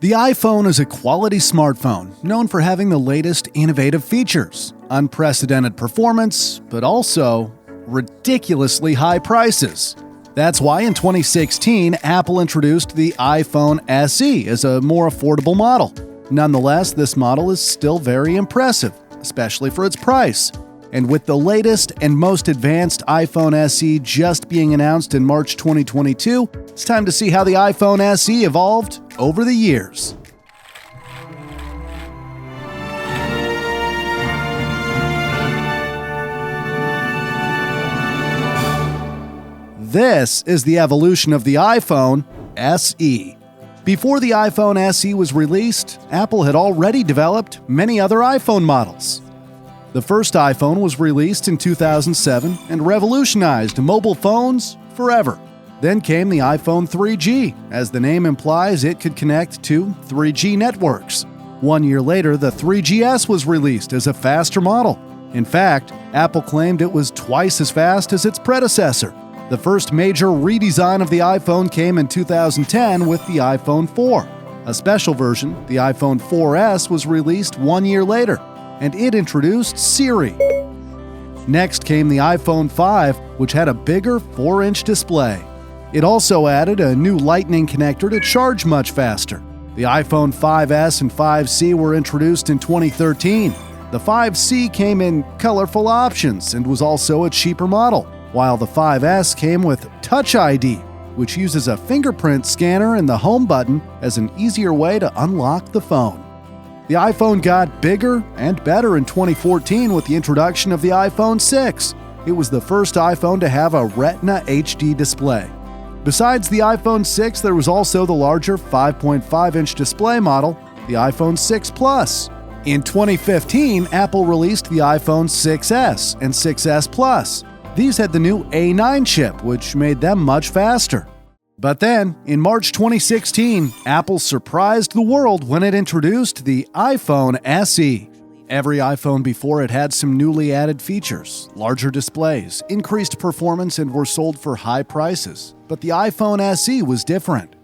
The iPhone is a quality smartphone known for having the latest innovative features, unprecedented performance, but also ridiculously high prices. That's why in 2016, Apple introduced the iPhone SE as a more affordable model. Nonetheless, this model is still very impressive, especially for its price. And with the latest and most advanced iPhone SE just being announced in March 2022, it's time to see how the iPhone SE evolved over the years. This is the evolution of the iPhone SE. Before the iPhone SE was released, Apple had already developed many other iPhone models. The first iPhone was released in 2007 and revolutionized mobile phones forever. Then came the iPhone 3G. As the name implies, it could connect to 3G networks. 1 year later, the 3GS was released as a faster model. In fact, Apple claimed it was twice as fast as its predecessor. The first major redesign of the iPhone came in 2010 with the iPhone 4. A special version, the iPhone 4S, was released 1 year later, and it introduced Siri. Next came the iPhone 5, which had a bigger 4-inch display. It also added a new Lightning connector to charge much faster. The iPhone 5S and 5C were introduced in 2013. The 5C came in colorful options and was also a cheaper model, while the 5S came with Touch ID, which uses a fingerprint scanner and the home button as an easier way to unlock the phone. The iPhone got bigger and better in 2014 with the introduction of the iPhone 6. It was the first iPhone to have a Retina HD display. Besides the iPhone 6, there was also the larger 5.5-inch display model, the iPhone 6 Plus. In 2015, Apple released the iPhone 6S and 6S Plus. These had the new A9 chip, which made them much faster. But then, in March 2016, Apple surprised the world when it introduced the iPhone SE. Every iPhone before it had some newly added features, larger displays, increased performance, and were sold for high prices. But the iPhone SE was different.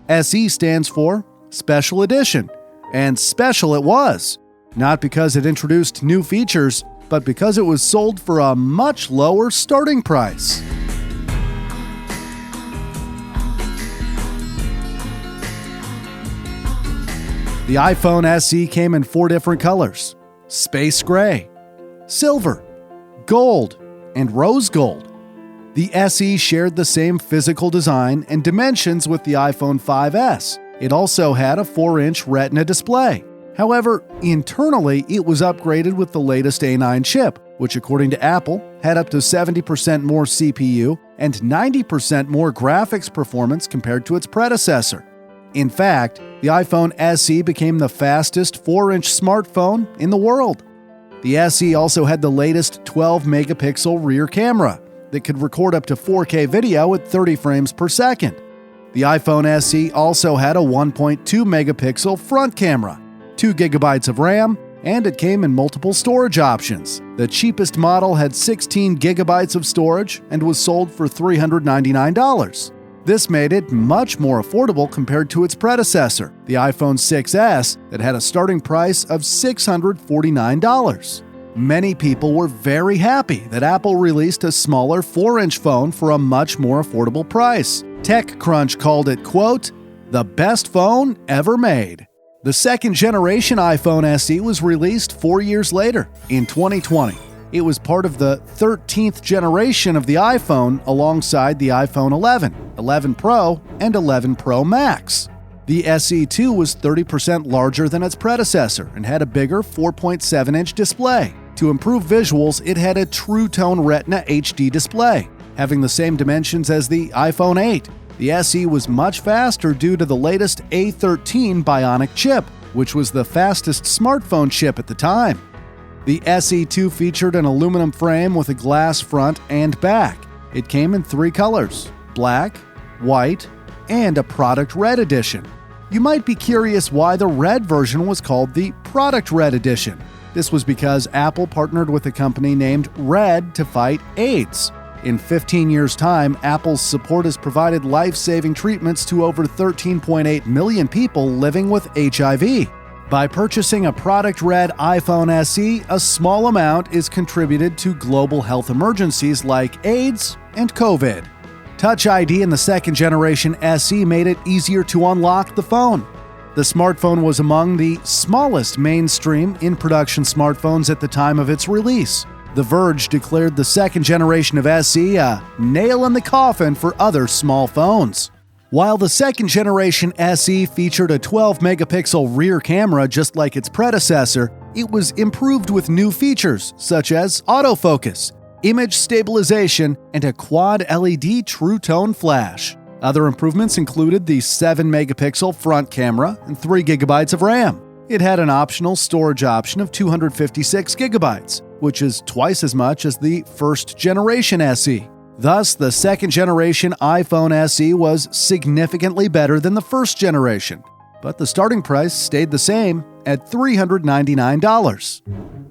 SE stands for Special Edition, and special it was. Not because it introduced new features, but because it was sold for a much lower starting price. The iPhone SE came in 4 different colors: space gray, silver, gold, and rose gold. The SE shared the same physical design and dimensions with the iPhone 5S. It also had a 4-inch Retina display. However, internally, it was upgraded with the latest A9 chip, which according to Apple, had up to 70% more CPU and 90% more graphics performance compared to its predecessor. In fact, the iPhone SE became the fastest 4-inch smartphone in the world. The SE also had the latest 12-megapixel rear camera that could record up to 4K video at 30 frames per second. The iPhone SE also had a 1.2-megapixel front camera, 2 gigabytes of RAM, and it came in multiple storage options. The cheapest model had 16 gigabytes of storage and was sold for $399. This made it much more affordable compared to its predecessor, the iPhone 6S, that had a starting price of $649. Many people were very happy that Apple released a smaller 4-inch phone for a much more affordable price. TechCrunch called it, quote, "the best phone ever made." The second generation iPhone SE was released 4 years later, in 2020. It was part of the 13th generation of the iPhone alongside the iPhone 11, 11 Pro, and 11 Pro Max. The SE2 was 30% larger than its predecessor and had a bigger 4.7-inch display. To improve visuals, it had a True Tone Retina HD display, having the same dimensions as the iPhone 8. The SE was much faster due to the latest A13 Bionic chip, which was the fastest smartphone chip at the time. The SE2 featured an aluminum frame with a glass front and back. It came in 3 colors: black, white, and a Product Red edition. You might be curious why the red version was called the Product Red edition. This was because Apple partnered with a company named Red to fight AIDS. In 15 years' time, Apple's support has provided life-saving treatments to over 13.8 million people living with HIV. By purchasing a product-read iPhone SE, a small amount is contributed to global health emergencies like AIDS and COVID. Touch ID in the second-generation SE made it easier to unlock the phone. The smartphone was among the smallest mainstream in-production smartphones at the time of its release. The Verge declared the second generation of SE a nail in the coffin for other small phones. While the second generation SE featured a 12-megapixel rear camera just like its predecessor, it was improved with new features such as autofocus, image stabilization, and a quad LED True Tone flash. Other improvements included the 7-megapixel front camera and 3 GB of RAM. It had an optional storage option of 256 GB, which is twice as much as the first-generation SE. Thus, the second-generation iPhone SE was significantly better than the first generation, but the starting price stayed the same at $399.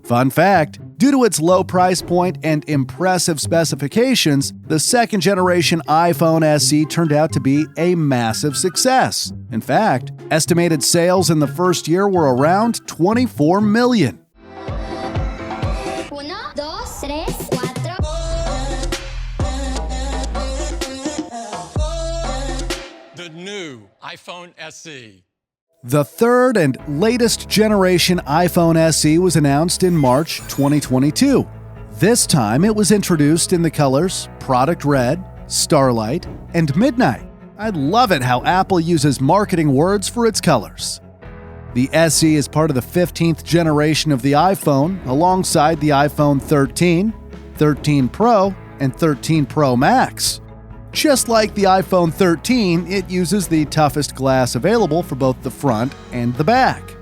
Fun fact, due to its low price point and impressive specifications, the second-generation iPhone SE turned out to be a massive success. In fact, estimated sales in the first year were around 24 million. The new iPhone SE. The third and latest generation iPhone SE was announced in March 2022. This time it was introduced in the colors Product Red, Starlight, and Midnight. I love it how Apple uses marketing words for its colors. The SE is part of the 15th generation of the iPhone, alongside the iPhone 13, 13 Pro, and 13 Pro Max. Just like the iPhone 13, it uses the toughest glass available for both the front and the back.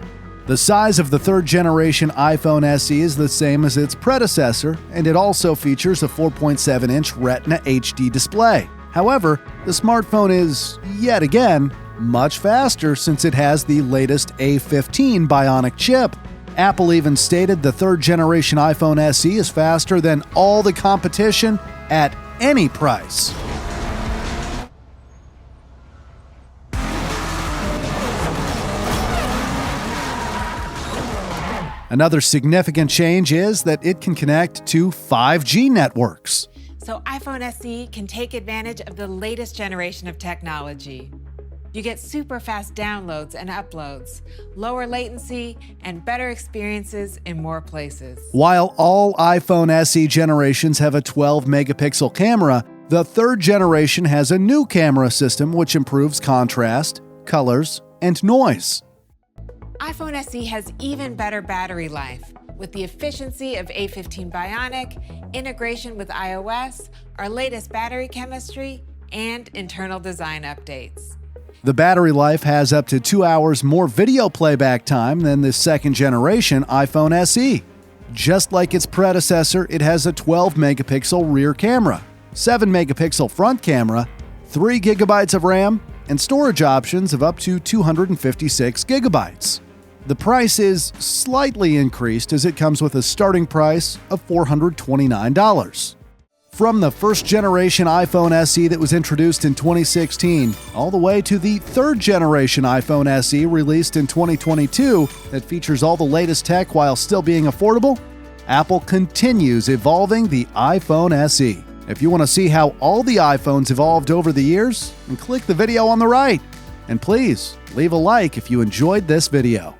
The size of the third-generation iPhone SE is the same as its predecessor, and it also features a 4.7-inch Retina HD display. However, the smartphone is, yet again, much faster since it has the latest A15 Bionic chip. Apple even stated the third-generation iPhone SE is faster than all the competition at any price. Another significant change is that it can connect to 5G networks. So iPhone SE can take advantage of the latest generation of technology. You get super fast downloads and uploads, lower latency, and better experiences in more places. While all iPhone SE generations have a 12-megapixel camera, the third generation has a new camera system which improves contrast, colors, and noise. iPhone SE has even better battery life with the efficiency of A15 Bionic, integration with iOS, our latest battery chemistry, and internal design updates. The battery life has up to 2 hours more video playback time than the second generation iPhone SE. Just like its predecessor, it has a 12-megapixel rear camera, 7-megapixel front camera, 3 GB of RAM, and storage options of up to 256 GB. The price is slightly increased as it comes with a starting price of $429. From the first-generation iPhone SE that was introduced in 2016, all the way to the third-generation iPhone SE released in 2022 that features all the latest tech while still being affordable, Apple continues evolving the iPhone SE. If you want to see how all the iPhones evolved over the years, then click the video on the right. And please, leave a like if you enjoyed this video.